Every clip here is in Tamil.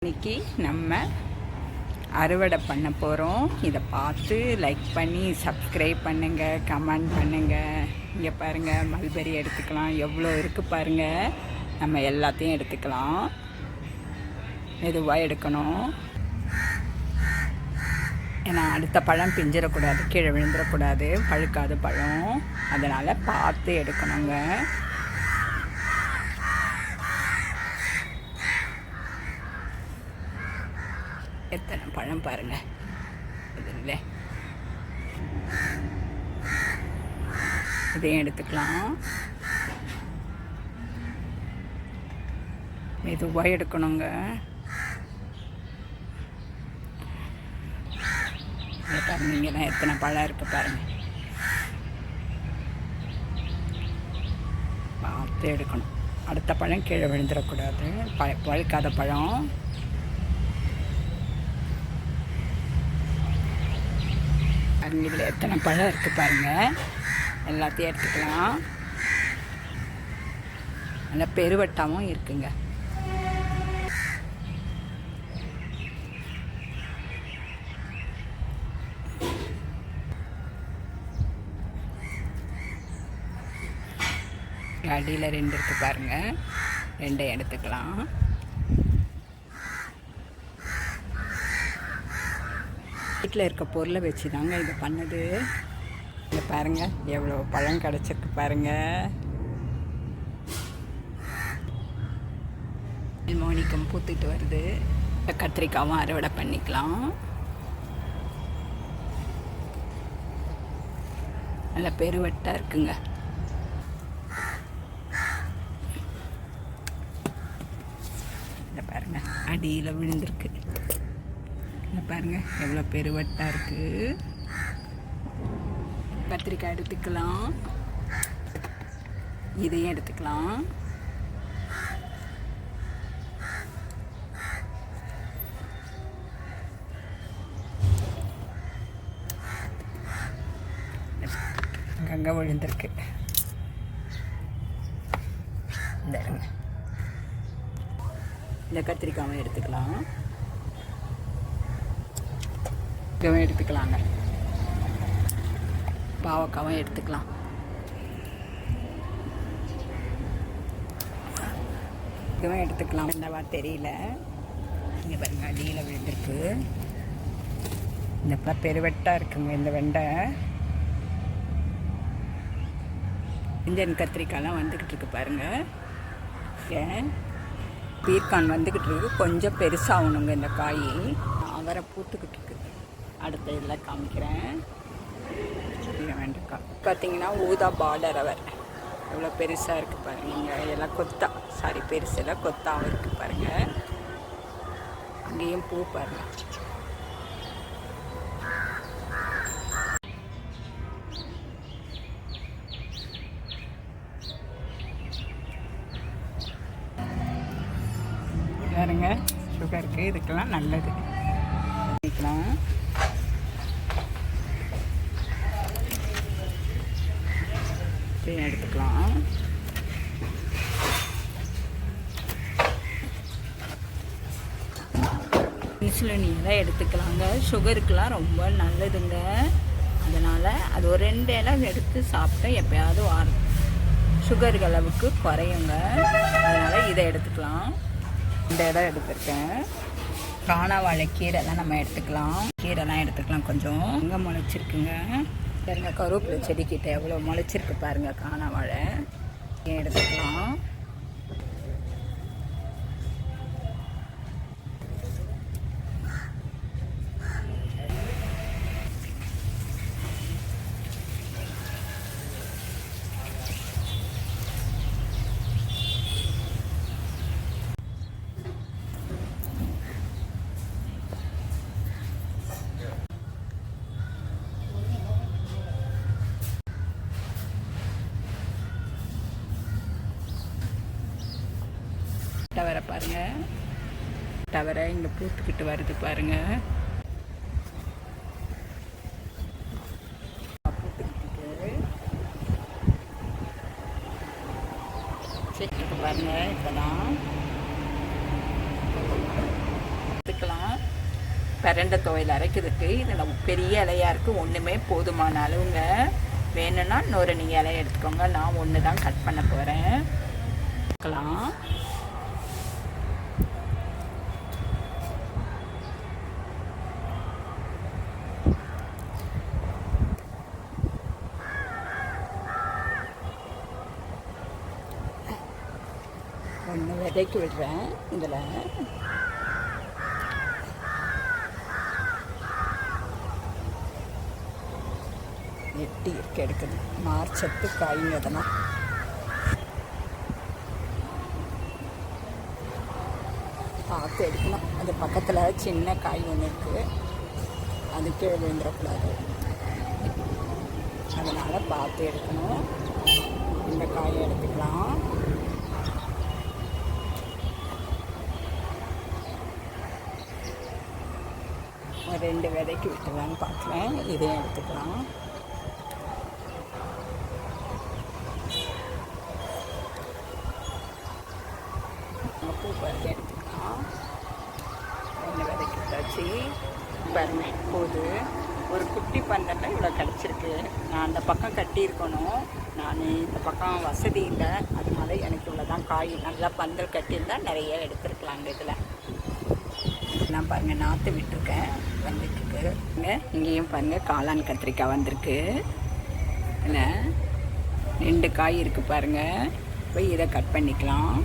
இன்னைக்கு நம்ம அறுவடை பண்ண போகிறோம். இதை பார்த்து லைக் பண்ணி சப்ஸ்கிரைப் பண்ணுங்கள், கமெண்ட் பண்ணுங்கள். இங்கே பாருங்கள், மல்பெரி எடுத்துக்கலாம். எவ்வளோ இருக்குது பாருங்கள். நம்ம எல்லாத்தையும் எடுத்துக்கலாம். மெதுவாக எடுக்கணும். ஏன்னா அடுத்த பழம் பிஞ்சிடக்கூடாது, கீழே விழுந்துடக்கூடாது, பழுக்காத பழம். அதனால் பார்த்து எடுக்கணுங்க. எத்தனை பழம் பாருங்கள். இதில் இதையும் எடுத்துக்கலாம். மெதுவாக எடுக்கணுங்க. பாருங்க, எத்தனை பழம் இருக்குது பாருங்கள். பார்த்து எடுக்கணும். அடுத்த பழம் கீழே விழுந்துடக்கூடாது, பழுக்காத பழம். இதில் எத்தனை பழம் இருக்குது பாருங்கள். எல்லாத்தையும் எடுத்துக்கலாம். நல்ல பெருவட்டாவும் இருக்குங்க. அடியில் 2 இருக்குது பாருங்கள். 2 எடுத்துக்கலாம். வீட்டில் இருக்க பொருளை வச்சு தாங்க இது பண்ணுது. இங்கே பாருங்கள், எவ்வளோ பழம் கிடச்சிருக்கு பாருங்கள். மோனிக்கம் பூத்துட்டு வருது. கத்திரிக்காவும் அறுவடை பண்ணிக்கலாம். நல்ல பெருவட்டாக இருக்குங்க. இதை பாருங்கள், அடியில் விழுந்திருக்கு. இங்கே பாருங்கள், எவ்வளோ பெருவட்டாக இருக்குது. கத்திரிக்காய் எடுத்துக்கலாம். இதையும் எடுத்துக்கலாம். அங்கங்கே விழுந்திருக்கு. இந்த கத்திரிக்காயும் எடுத்துக்கலாம். இதுவும் எடுத்துக்கலாங்க. பாவக்காவும் எடுத்துக்கலாம். இதுவும் எடுத்துக்கலாம். என்னவா தெரியல. இங்கே பாருங்க, அடியில் விழுந்திருக்கு. இந்த பெருவெட்டாக இருக்குங்க இந்த வெண்டை. இந்தியன் கத்திரிக்காயெலாம் வந்துக்கிட்டு இருக்கு பாருங்கள். ஏன் பீர்க்கான் வந்துக்கிட்டு இருக்கு. கொஞ்சம் பெருசாகணுங்க இந்த காய். அவரை பூத்துக்கிட்டு இருக்கு. அடுத்த இதில் காமிக்கிறேன். வெண்டைக்காய் பார்த்தீங்கன்னா ஊதா பார்டர் அவர் எவ்வளோ பெருசாக இருக்குது பாருங்கள். இங்கே எல்லாம் கொத்தா, சாரி பெருசெல்லாம் கொத்தாவும் இருக்குது பாருங்கள். அங்கேயும் பூ பாருங்கள். பாருங்க, சுகருக்கு இதுக்கெல்லாம் நல்லது. பண்ணிக்கலாம். எடுத்துக்கலாம். இன்சுலின் எல்லாம் எடுத்துக்கலாங்க. சுகருக்கெலாம் ரொம்ப நல்லதுங்க. அதனால் அது ஒரு 2 இலை எடுத்து சாப்பிட்டா எப்போயாவது சுகருக்கு அளவுக்கு குறையுங்க. அதனால் இதை எடுத்துக்கலாம். 2 இலை எடுத்துருக்கேன். காணாவாழை கீரைலாம் நம்ம எடுத்துக்கலாம். கீரைலாம் எடுத்துக்கலாம். கொஞ்சம் அங்கே முளைச்சிருக்குங்க பாருங்கள். கருவேப்பிலை செடிக்கிட்ட எவ்வளோ முளைச்சிருக்கு பாருங்கள். காணாவாழை எடுத்துக்கலாம். டவரை பாருங்கள். டவரை இங்கே பூத்துக்கிட்டு வருது பாருங்கள். பூத்துக்கிட்டு பாருங்கள். இப்போ தான் பிரண்டை துவையல் அரைக்கிறதுக்கு இதில் பெரிய இலையாக இருக்குது, ஒன்றுமே போதுமான அளவுங்க. வேணும்னா இன்னொரு நீங்கள் இலையை எடுத்துக்கோங்க. நான் ஒன்று தான் கட் பண்ண போகிறேன். பார்க்கலாம். ஒன்று விதைக்கு விடுறேன். இதில் எட்டி இருக்கு எடுக்குது. மார்ச்சத்து காய்ங்க அதெல்லாம். பார்த்து எடுக்கணும். அது பக்கத்தில் சின்ன காய் ஒன்று இருக்குது, அதுக்கு விழுந்துடக்கூடாது. அதனால் பார்த்து எடுக்கணும். இந்த காயை எடுத்துக்கலாம். ரெண்டு விதைக்கு விட்டுலான்னு பார்க்குறேன். இதையும் எடுத்துக்கலாம். பூ பறிக்க எடுத்துக்கலாம். ரெண்டு விதைக்கு விட்டாச்சு. பாருங்க போது ஒரு குட்டி பந்தலில் இவ்வளோ கிடச்சிருக்கு. நான் அந்த பக்கம் கட்டியிருக்கணும். நான் இந்த பக்கம் வசதி இல்லை, அதனால எனக்கு இவ்வளோ தான் காய். நல்லா பந்தல் கட்டியிருந்தால் நிறைய எடுத்துருக்கலாங்க. இதில் நான் பாருங்கள் நாற்று விட்டுருக்கேன், வந்துட்டுருக்கு. இங்கேயும் பாருங்கள் காளான் கத்திரிக்காய் வந்திருக்கு. இல்லை 2 காய் இருக்குது பாருங்கள். போய் இதை கட் பண்ணிக்கலாம்.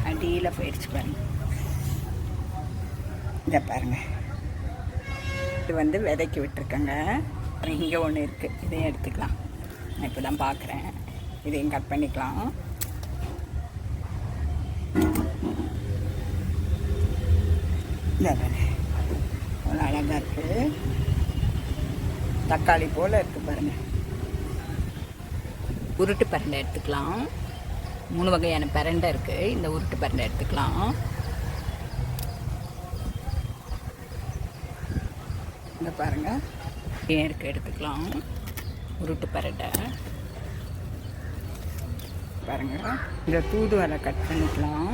அடியில் போயிடுச்சு பாருங்கள். இதை பாருங்கள், இது வந்து விதைக்கு விட்டுருக்கேங்க. இங்கே ஒன்று இருக்குது, இதையும் எடுத்துக்கலாம். நான் இப்போ தான் பார்க்குறேன். இதையும் கட் பண்ணிக்கலாம். இந்த அவ்வளோ அழகாக இருக்குது. தக்காளி போல் இருக்குது பாருங்கள். உருட்டு பரண்டை எடுத்துக்கலாம். 3 வகையான பரண்டை இருக்குது. இந்த உருட்டு பரண்டை எடுத்துக்கலாம். இந்த பாருங்கள் ஏன் இருக்குது, எடுத்துக்கலாம். உருட்டு பரண்டை பாருங்கள். இந்த தூதுவளை கட் பண்ணிக்கலாம்.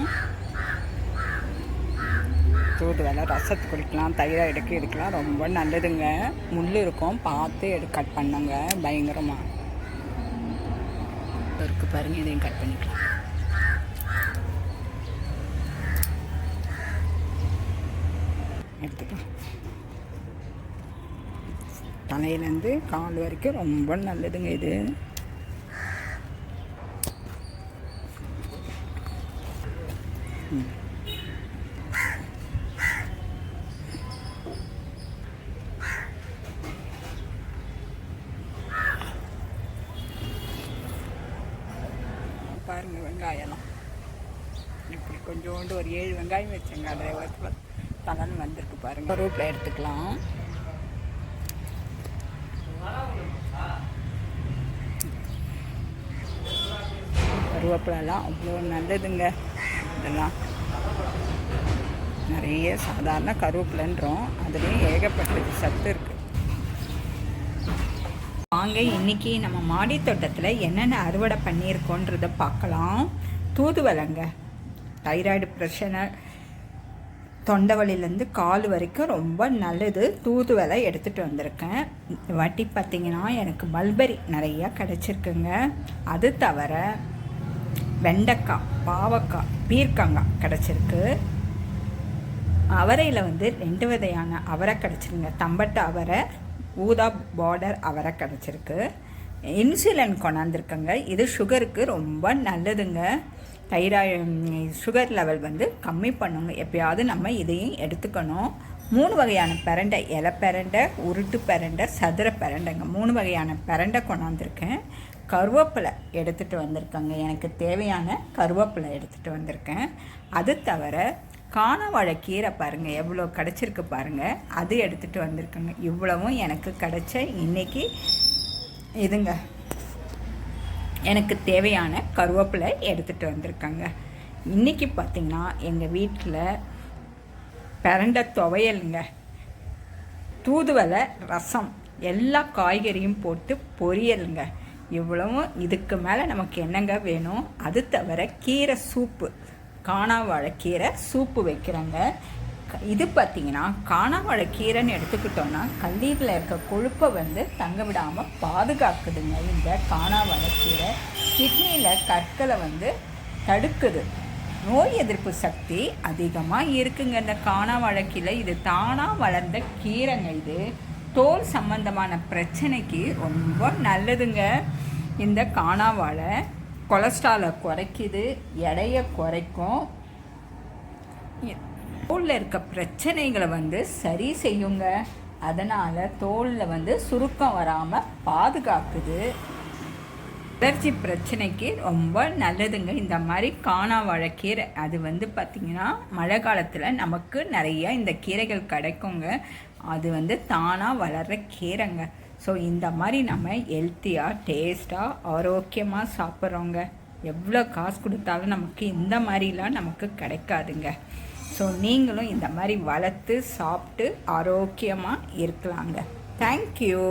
தூதுவளை ரசத்துக்கு குடிக்கலாம், தைராய்டுக்கு எடுக்கலாம். ரொம்ப நல்லதுங்க. முள் இருக்கும், பார்த்து கட் பண்ணுங்க. பயங்கரமாக இருக்குது பாருங்கள். இதையும் கட் பண்ணிக்கலாம். எடுத்துக்கலாம். தலையிலேருந்து கால் வரைக்கும் ரொம்ப நல்லதுங்க இது. பாருங்கள் வெங்காயம்லாம் இப்படி கொஞ்சோண்டு ஒரு 7 வெங்காயம் வச்சுங்க. அதில் எவ்வளோ தலன்னு வந்திருக்கு பாருங்கள். கருவேப்பிலை எடுத்துக்கலாம். கருவேப்பிலெல்லாம் அவ்வளோ நல்லதுங்க. இதெல்லாம் நிறைய சாதாரண கருவேப்பிலைன்றோம், அதுலேயும் ஏகப்பட்டது சத்து இருக்குது. வாங்க இன்றைக்கி நம்ம மாடி தோட்டத்தில் என்னென்ன அறுவடை பண்ணியிருக்கோன்றதை பார்க்கலாம். தூதுவளைங்க, தைராய்டு பிரச்சனை, தொண்டவலிலேருந்து கால் வரைக்கும் ரொம்ப நல்லது. தூதுவளை எடுத்துகிட்டு வந்திருக்கேன். வாட்டி பார்த்திங்கன்னா எனக்கு மல்பெரி நிறையா கிடச்சிருக்குங்க. அது தவிர வெண்டைக்காய், பாவக்காய், பீர்க்கங்காய் கிடச்சிருக்கு. அவரையில் வந்து 2 வகையான அவரை கிடச்சிருங்க. தம்பட்டை அவரை, ஊதா பார்டர் அவரை கிடச்சிருக்கு. இன்சுலின் கொண்டாந்துருக்குங்க. இது சுகருக்கு ரொம்ப நல்லதுங்க. சுகர் லெவல் வந்து கம்மி பண்ணுங்க. எப்பயாவது நம்ம இதையும் எடுத்துக்கணும். 3 வகையான பிரண்டை, இலை பிரண்டை, உருட்டு பிரண்டை, சதுர பிரண்டைங்க. 3 வகையான பிரண்டை கொண்டாந்துருக்கேன். கருவேப்பிலை எடுத்துகிட்டு வந்திருக்கேங்க. எனக்கு தேவையான கருவேப்பிலை எடுத்துகிட்டு வந்திருக்கேன். அது தவிர காணவாழை கீரை பாருங்கள் எவ்வளோ கிடச்சிருக்கு பாருங்கள், அது எடுத்துகிட்டு வந்திருக்கேங்க. இவ்வளவும் எனக்கு கிடச்ச இன்றைக்கி இதுங்க. எனக்கு தேவையான கருவேப்பிலை எடுத்துகிட்டு வந்திருக்காங்க. இன்றைக்கி பார்த்திங்கன்னா எங்கள் வீட்டில் பிரண்டை துவையலுங்க. தூதுவளை ரசம் எல்லா காய்கறியும் போட்டு பொரியலுங்க. இவ்வளவும் இதுக்கு மேலே நமக்கு என்னங்க வேணும்? அது தவிர கீரை சூப்பு, காணாவாழைக்கீரை சூப்பு வைக்கிறேங்க. இது பார்த்திங்கன்னா காணாவாழைக்கீரைன்னு எடுத்துக்கிட்டோன்னா கல்லீரலில் இருக்க கொழுப்பை தங்க விடாமல் பாதுகாக்குதுங்க. இந்த காணாவாழைக்கீரை கிட்னியில் கற்களை தடுக்குது. நோய் எதிர்ப்பு சக்தி அதிகமாக இருக்குங்க இந்த காணாவாழைக்கீரை. இது தானாக வளர்ந்த கீரைங்க. இது தோல் சம்பந்தமான பிரச்சனைக்கு ரொம்ப நல்லதுங்க. இந்த காணாவாழை கொலஸ்ட்ராலை குறைக்குது, எடையை குறைக்கும், தோலில் இருக்க பிரச்சனைகளை சரி செய்யுங்க. அதனால் தோலில் சுருக்கம் வராமல் பாதுகாக்குது. அலர்ஜி பிரச்சனைக்கு ரொம்ப நல்லதுங்க இந்த மாதிரி காணாவாழைக்கீரை. அது பார்த்திங்கன்னா மழை காலத்தில் நமக்கு நிறையா இந்த கீரைகள் கிடைக்குங்க. அது தானாக வளர்கிற கீரைங்க. ஸோ இந்த மாதிரி நம்ம ஹெல்த்தியாக டேஸ்ட்டாக ஆரோக்கியமாக சாப்பிட்றோங்க. எவ்வளோ காசு கொடுத்தாலும் நமக்கு இந்த மாதிரிலாம் நமக்கு கிடைக்காதுங்க. ஸோ நீங்களும் இந்த மாதிரி வளர்த்து சாப்பிட்டு ஆரோக்கியமாக இருக்கலாங்க. தேங்க்யூ.